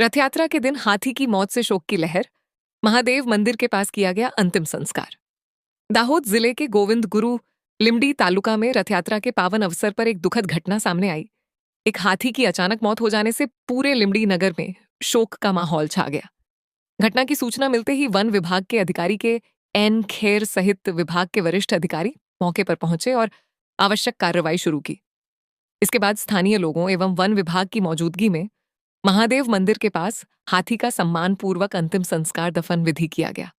रथ यात्रा के दिन हाथी की मौत से शोक की लहर। महादेव मंदिर के पास किया गया अंतिम संस्कार। दाहोद जिले के गोविंद गुरु लिमडी तालुका में रथ यात्रा के पावन अवसर पर एक दुखद घटना सामने आई। एक हाथी की अचानक मौत हो जाने से पूरे लिमडी नगर में शोक का माहौल छा गया। घटना की सूचना मिलते ही वन विभाग के अधिकारी के एन खेर सहित विभाग के वरिष्ठ अधिकारी मौके पर पहुंचे और आवश्यक कार्रवाई शुरू की। इसके बाद स्थानीय लोगों एवं वन विभाग की मौजूदगी में महादेव मंदिर के पास हाथी का सम्मानपूर्वक अंतिम संस्कार दफन विधि किया गया।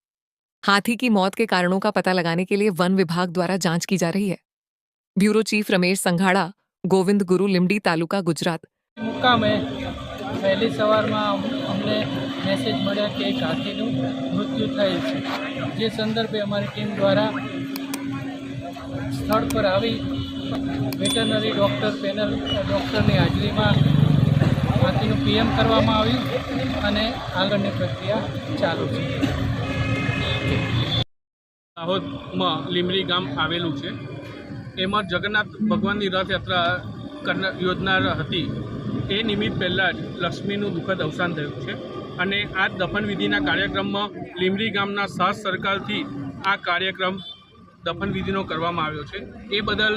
हाथी की मौत के कारणों का पता लगाने के लिए वन विभाग द्वारा जांच की जा रही है। Bureau chief Ramesh संघाड़ा, Govind Guru Limdi taluka Gujarat. मुकामे पहली सवार में अमने मैसेज मळ्या कि एक हाथीનું मृत्यु થયું છે, જે સંદર્ભે અમારી ટીમ દ્વારા સ્થળ પર આવી વેટરનરી ડૉક્ટર પેનલ ડૉક્ટરની હાજરીમાં હાથીનું પીએમ કરવામાં આવ્યું અને આગળની પ્રક્રિયા ચાલુ છે। દાહોદમાં લીમડી ગામ આવેલું છે। એમાં જગન્નાથ ભગવાનની રથયાત્રા યોજનાર હતી। એ નિમિત્ત પહેલાં જ લક્ષ્મીનું દુઃખદ અવસાન થયું છે અને આ દફનવિધિના કાર્યક્રમમાં લીમડી ગામના સાથ સરકારથી આ કાર્યક્રમ દફનવિધિનો કરવામાં આવ્યો છે। એ બદલ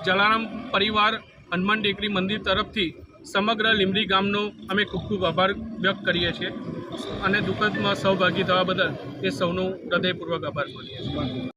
જલારામ પરિવાર હનુમાન ટેકરી મંદિર તરફથી સમગ્ર લીમડી ગામનો અમે ખૂબ ખૂબ આભાર વ્યક્ત કરીએ છીએ અને દુઃખદમાં સહભાગી થવા બદલ એ સૌનો હૃદયપૂર્વક આભાર માનીએ છીએ।